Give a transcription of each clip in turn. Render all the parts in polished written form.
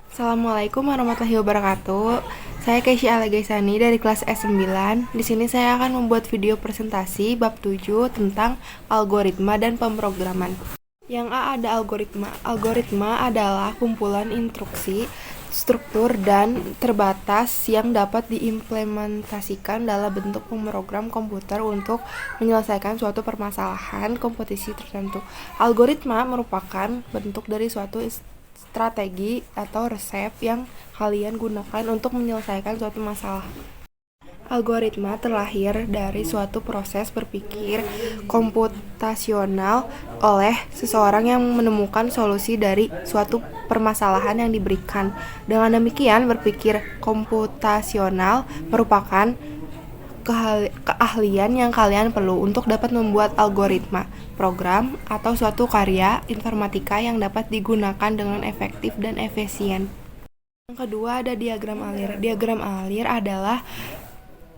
Assalamualaikum warahmatullahi wabarakatuh. Saya Keisha Alagaisani dari kelas S9. Di sini saya akan membuat video presentasi bab 7 tentang algoritma dan pemrograman. Yang A ada algoritma. Algoritma adalah kumpulan instruksi, struktur, dan terbatas yang dapat diimplementasikan dalam bentuk pemrogram komputer untuk menyelesaikan suatu permasalahan kompetisi tertentu. Algoritma merupakan bentuk dari suatu strategi atau resep yang kalian gunakan untuk menyelesaikan suatu masalah. Algoritma terlahir dari suatu proses berpikir komputasional oleh seseorang yang menemukan solusi dari suatu permasalahan yang diberikan. Dengan demikian, berpikir komputasional merupakan keahlian yang kalian perlu untuk dapat membuat algoritma, program, atau suatu karya informatika yang dapat digunakan dengan efektif dan efisien. Yang kedua ada diagram alir. Diagram alir adalah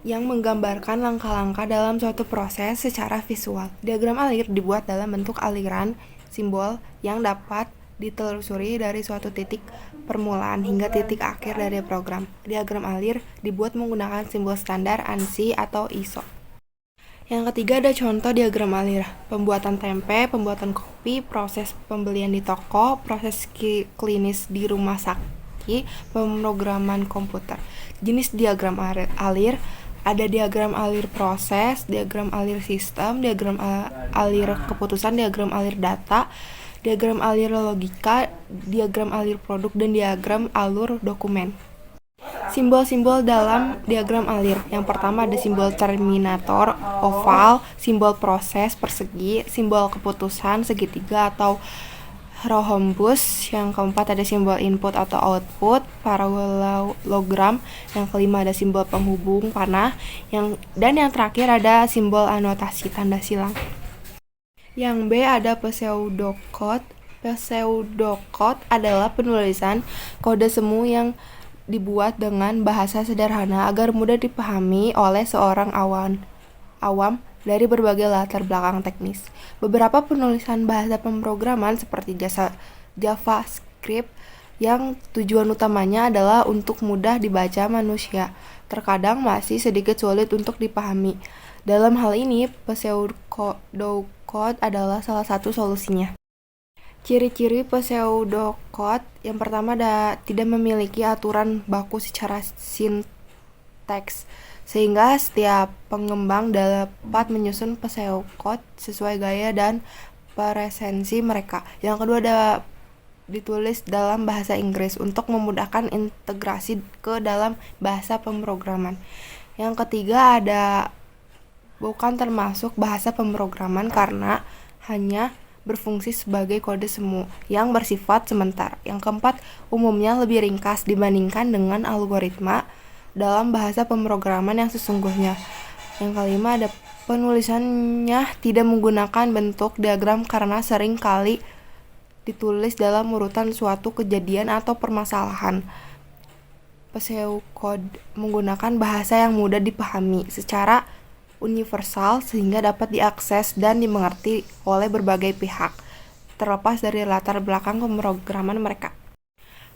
yang menggambarkan langkah-langkah dalam suatu proses secara visual. Diagram alir dibuat dalam bentuk aliran simbol yang dapat ditelusuri dari suatu titik permulaan hingga titik akhir dari program. Diagram alir dibuat menggunakan simbol standar ANSI atau ISO. Yang ketiga ada contoh diagram alir. Pembuatan tempe, pembuatan kopi, proses pembelian di toko, proses klinis di rumah sakit, pemrograman komputer. Jenis diagram alir ada diagram alir proses, diagram alir sistem, diagram alir keputusan, diagram alir data, diagram alir logika, diagram alir produk, dan diagram alur dokumen. Simbol-simbol dalam diagram alir. Yang pertama ada simbol terminator, oval, simbol proses, persegi, simbol keputusan, segitiga atau rhombus. Yang keempat ada simbol input atau output, parallelogram. Yang kelima ada simbol penghubung panah. Dan yang terakhir ada simbol anotasi tanda silang. Yang B ada pseudocode. Pseudocode adalah penulisan kode semu yang dibuat dengan bahasa sederhana agar mudah dipahami oleh seorang awam dari berbagai latar belakang teknis. Beberapa penulisan bahasa pemrograman seperti JavaScript yang tujuan utamanya adalah untuk mudah dibaca manusia, terkadang masih sedikit sulit untuk dipahami. Dalam hal ini, pseudocode adalah salah satu solusinya. Ciri-ciri pseudocode yang pertama tidak memiliki aturan baku secara sinteks, sehingga setiap pengembang dapat menyusun pseudocode sesuai gaya dan presensi mereka. Yang kedua ditulis dalam bahasa Inggris untuk memudahkan integrasi ke dalam bahasa pemrograman. Yang ketiga bukan termasuk bahasa pemrograman karena hanya berfungsi sebagai kode semu yang bersifat sementara. Yang keempat, umumnya lebih ringkas dibandingkan dengan algoritma dalam bahasa pemrograman yang sesungguhnya. Yang kelima ada penulisannya tidak menggunakan bentuk diagram karena sering kali ditulis dalam urutan suatu kejadian atau permasalahan. Pseudocode menggunakan bahasa yang mudah dipahami secara universal sehingga dapat diakses dan dimengerti oleh berbagai pihak, terlepas dari latar belakang pemrograman mereka.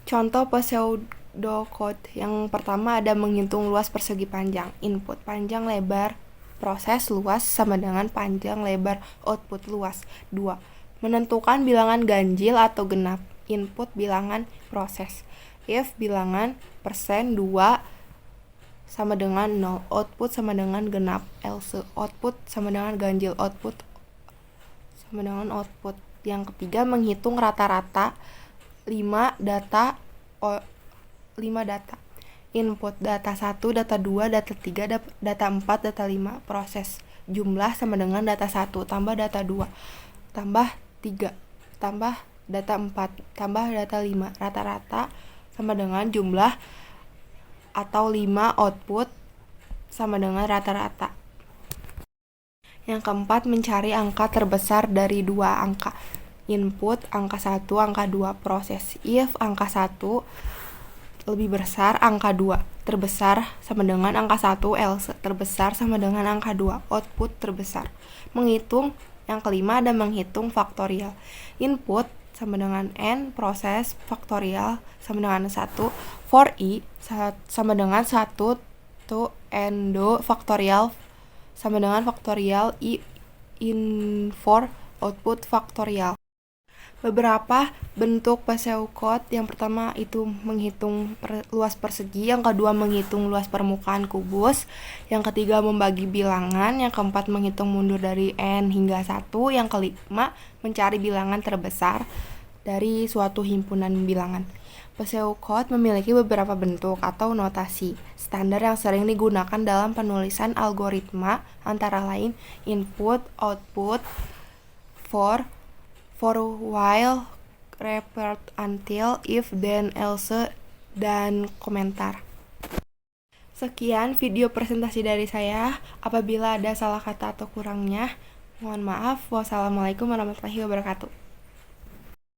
Contoh pseudocode yang pertama ada menghitung luas persegi panjang, input panjang lebar, proses luas sama dengan panjang lebar output luas. 2. Menentukan bilangan ganjil atau genap, input bilangan proses, if bilangan persen 2 sama dengan 0, output sama dengan genap, else output sama dengan ganjil, output sama dengan output. Yang ketiga menghitung rata-rata 5 data input, data 1, data 2, data 3, data 4, data 5, proses, jumlah sama dengan data 1 tambah data 2 tambah 3 tambah data 4 tambah data 5, rata-rata sama dengan jumlah atau 5 output sama dengan rata-rata. Yang keempat, mencari angka terbesar dari 2 angka. Input angka 1, angka 2, proses. If angka 1 lebih besar angka 2, terbesar sama dengan angka 1, else terbesar sama dengan angka 2, output terbesar. Menghitung. Yang kelima ada menghitung faktorial. Input sama dengan n, proses faktorial sama dengan 1, for i sama dengan 1 to n do faktorial sama dengan faktorial i in for output faktorial. Beberapa bentuk pseudocode, yang pertama itu menghitung luas persegi, yang kedua menghitung luas permukaan kubus, yang ketiga membagi bilangan, yang keempat menghitung mundur dari n hingga 1, yang kelima mencari bilangan terbesar dari suatu himpunan bilangan. Pseudocode memiliki beberapa bentuk atau notasi standar yang sering digunakan dalam penulisan algoritma, antara lain input, output, for, while, repeat, until, if, then, else, dan komentar. Sekian video presentasi dari saya. Apabila ada salah kata atau kurangnya, mohon maaf. Wassalamualaikum warahmatullahi wabarakatuh.